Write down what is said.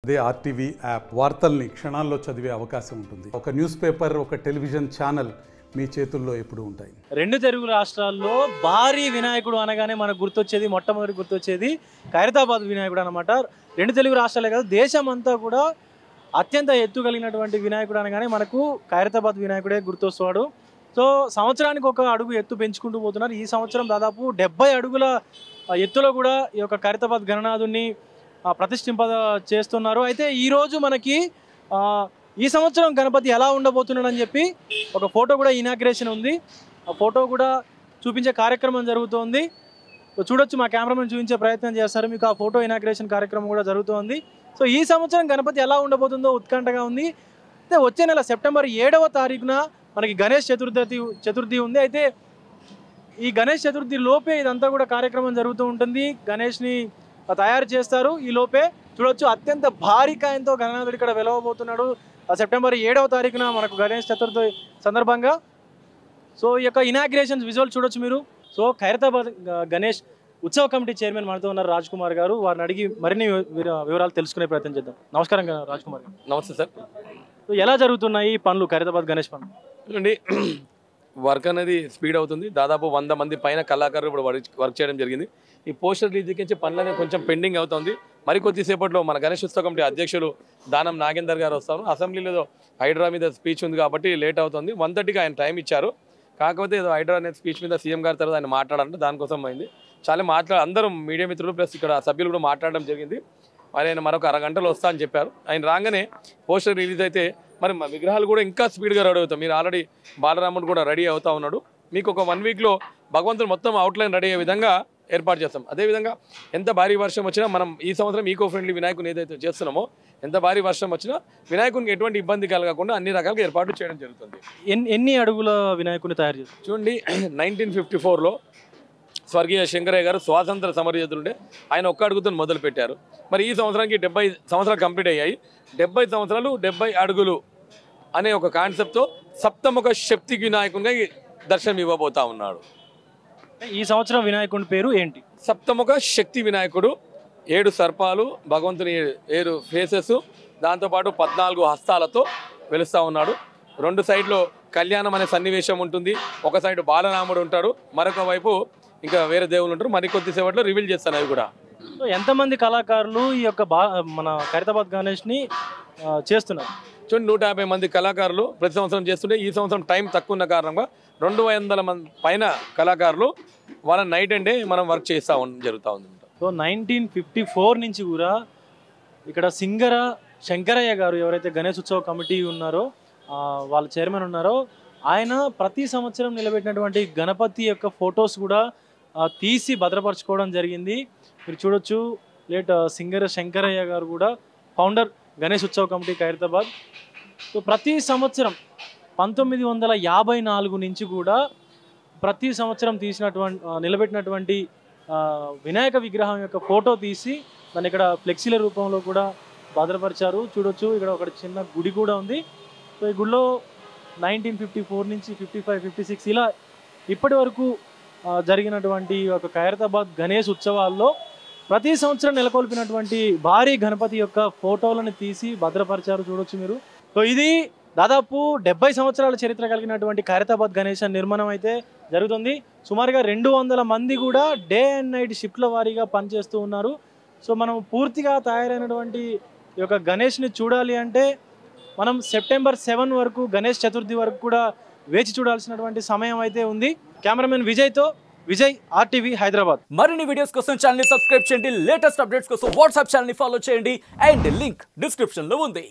అదే RTV app వార్తల్ని క్షణాల్లో చదివే అవకాశం ఉంటుంది. ఒక న్యూస్ పేపర్, ఒక టెలివిజన్ ఛానల్ మీ చేతుల్లో ఎప్పుడూ ఉంటాయి. రెండు తెలుగు రాష్ట్రాల్లో భారీ వినాయకుడు అనగానే మనకు గుర్తొచ్చేది, మొట్టమొదటి గుర్తొచ్చేది ఖైరతాబాద్ వినాయకుడు అనమాట. రెండు తెలుగు రాష్ట్రాలే కాదు, దేశం అంతా కూడా అత్యంత ఎత్తు కలిగినటువంటి వినాయకుడు అనగానే మనకు ఖైరతాబాద్ వినాయకుడే గుర్తొస్తాడు. సో సంవత్సరానికి ఒక అడుగు ఎత్తు పెంచుకుంటూ పోతున్నారు. ఈ సంవత్సరం దాదాపు 70 అడుగుల ఎత్తులో కూడా ఈ యొక్క ఖైరతాబాద్ గణనాథుని ప్రతిష్ఠింప చేస్తున్నారు. అయితే ఈరోజు మనకి ఈ సంవత్సరం గణపతి ఎలా ఉండబోతున్నాడు అని చెప్పి ఒక ఫోటో కూడా ఇనాగ్రేషన్ ఉంది. ఆ ఫోటో కూడా చూపించే కార్యక్రమం జరుగుతోంది. చూడొచ్చు, మా కెమెరామెన్ చూపించే ప్రయత్నం చేస్తారు. మీకు ఆ ఫోటో ఇనాగ్రేషన్ కార్యక్రమం కూడా జరుగుతోంది. సో ఈ సంవత్సరం గణపతి ఎలా ఉండబోతుందో ఉత్కంఠగా ఉంది. అయితే వచ్చే నెల సెప్టెంబర్ 7వ తారీఖున మనకి గణేష్ చతుర్థి ఉంది. అయితే ఈ గణేష్ చతుర్థి లోపే ఇదంతా కూడా కార్యక్రమం జరుగుతూ ఉంటుంది. గణేష్ని తయారు చేస్తారు. ఈ లోపే చూడొచ్చు, అత్యంత భారీ కాయంతో గణనాథుడు ఇక్కడ వెలవబోతున్నాడు. సెప్టెంబర్ 7వ తారీఖున మనకు గణేష్ చతుర్థి సందర్భంగా. సో ఈ యొక్క ఇనాగ్రేషన్ విజువల్ చూడొచ్చు మీరు. సో ఖైరతాబాద్ గణేష్ ఉత్సవ కమిటీ చైర్మన్ మనతో ఉన్నారు రాజ్ కుమార్ గారు. వారిని అడిగి మరిన్ని వివరాలు తెలుసుకునే ప్రయత్నం చేద్దాం. నమస్కారం రాజ్ కుమార్ గారు. నమస్తే సార్. సో ఎలా జరుగుతున్నాయి పనులు, ఖైరతాబాద్ గణేష్ పనులు? చూడండి, వర్క్ అనేది స్పీడ్ అవుతుంది. దాదాపు 100 మంది పైన కళాకారులు ఇప్పుడు వర్క్ చేయడం జరిగింది. ఈ పోస్టర్ రిలీజ్కి పనులు అనేది కొంచెం పెండింగ్ అవుతుంది. మరి కొద్దిసేపట్లో మన గణేష్ ఉత్సవ కమిటీ అధ్యక్షులు దానం నాగేందర్ గారు వస్తారు. అసెంబ్లీలో హైడ్రా మీద స్పీచ్ ఉంది కాబట్టి లేట్ అవుతుంది. 1:30కి ఆయన టైం ఇచ్చారు. కాకపోతే ఏదో హైడ్రా అనే స్పీచ్ మీద సీఎం గారి తర్వాత ఆయన మాట్లాడాలంటే దానికోసం అయింది. చాలా అందరం మీడియా మిత్రులు ప్లస్ ఇక్కడ సభ్యులు కూడా మాట్లాడడం జరిగింది. మరి ఆయన మరొక అరగంటలో వస్తా అని చెప్పారు. ఆయన రాగానే పోస్టర్ రిలీజ్ అయితే మరి మా విగ్రహాలు కూడా ఇంకా స్పీడ్గా రెడీ అవుతాం. మీరు ఆల్రెడీ బాలరాముడు కూడా రెడీ అవుతా ఉన్నాడు. మీకు ఒక 1 వీక్లో భగవంతుడు మొత్తం అవుట్లైన్ రెడీ అయ్యే విధంగా ఏర్పాటు చేస్తాం. అదేవిధంగా ఎంత భారీ వర్షం వచ్చినా మనం ఈ సంవత్సరం ఈకో ఫ్రెండ్లీ వినాయకుని ఏదైతే చేస్తున్నామో, ఎంత భారీ వర్షం వచ్చినా వినాయకునికి ఎటువంటి ఇబ్బంది కలగకుండా అన్ని రకాలుగా ఏర్పాటు చేయడం జరుగుతుంది. ఎన్ని అడుగుల వినాయకుని తయారు చేస్తారు? చూడండి, 1954లో స్వర్గీయ శంకరయ్య గారు స్వాతంత్ర సమరయోధులుండే ఆయన ఒక్క అడుగుతో మొదలు పెట్టారు. మరి ఈ సంవత్సరానికి 70 సంవత్సరాలు కంప్లీట్ అయ్యాయి. 70 సంవత్సరాలు 70 అడుగులు అనే ఒక కాన్సెప్ట్తో సప్తముఖ శక్తి వినాయకునిగా దర్శనం ఇవ్వబోతా ఉన్నాడు. ఈ సంవత్సరం వినాయకుని పేరు ఏంటి? సప్తముఖ శక్తి వినాయకుడు. 7 సర్పాలు, భగవంతుని 7 ఫేసెస్, దాంతోపాటు 14 హస్తాలతో వెలుస్తూ ఉన్నాడు. 2 సైడ్లో కళ్యాణం అనే సన్నివేశం ఉంటుంది. ఒక సైడ్ బాలరాముడు ఉంటాడు, మరొక వైపు ఇంకా వేరే దేవుళ్ళు ఉంటారు. మరి కొద్దిసేపట్లో రివీల్ చేస్తాను అవి కూడా. సో ఎంతమంది కళాకారులు ఈ యొక్క మన ఖైరతాబాద్ గణేష్ని చేస్తున్నారు? చూడండి, 150 మంది కళాకారులు ప్రతి సంవత్సరం చేస్తుంటే ఈ సంవత్సరం టైం తక్కువ ఉన్న కారణంగా 200 మంది పైన కళాకారులు వాళ్ళ నైట్ అండ్ డే మనం వర్క్ చేస్తూ జరుగుతూ ఉంది. సో 1954 నుంచి కూడా ఇక్కడ శంకరయ్య గారు ఎవరైతే గణేష్ ఉత్సవ కమిటీ ఉన్నారో, వాళ్ళ చైర్మన్ ఉన్నారో, ఆయన ప్రతి సంవత్సరం నిలబెట్టినటువంటి గణపతి యొక్క ఫొటోస్ కూడా తీసి భద్రపరచుకోవడం జరిగింది. మీరు చూడొచ్చు, లేట్ శంకరయ్య గారు కూడా ఫౌండర్ గణేష్ ఉత్సవ కమిటీ ఖైరతాబాద్. సో ప్రతి సంవత్సరం 1954 నుంచి కూడా ప్రతి సంవత్సరం నిలబెట్టినటువంటి వినాయక విగ్రహం యొక్క ఫోటో తీసి దాన్ని ఇక్కడ ఫ్లెక్సీల రూపంలో కూడా భద్రపరిచారు. చూడొచ్చు, ఇక్కడ ఒక చిన్న గుడి కూడా ఉంది. సో ఈ గుడిలో 1954 నుంచి 55, 56 ఇలా ఇప్పటి వరకు జరిగినటువంటి ఒక ఖైరతాబాద్ గణేష్ ఉత్సవాల్లో ప్రతి సంవత్సరం నెలకొల్పినటువంటి భారీ గణపతి యొక్క ఫోటోలను తీసి భద్రపరిచారు. చూడొచ్చు మీరు. సో ఇది దాదాపు 70 సంవత్సరాల చరిత్ర కలిగినటువంటి ఖైరతాబాద్ గణేష్ నిర్మాణం అయితే జరుగుతుంది. సుమారుగా 200 మంది కూడా డే అండ్ నైట్ షిఫ్ట్ల వారీగా పనిచేస్తూ ఉన్నారు. సో మనం పూర్తిగా తయారైనటువంటి ఈ యొక్క గణేష్ని చూడాలి అంటే మనం సెప్టెంబర్ 7 వరకు, గణేష్ చతుర్థి వరకు కూడా వేచి చూడాల్సినటువంటి సమయం అయితే ఉంది. Cameraman Vijay, RTV, Hyderabad. మరిన్ని వీడియోస్ కోసం ఛానల్ ని సబ్స్క్రైబ్ చేయండి. లేటెస్ట్ అప్డేట్స్ కోసం వాట్సాప్ ఛానల్ ని ఫాలో చేయండి. అండ్ లింక్ డిస్క్రిప్షన్ లో ఉంది.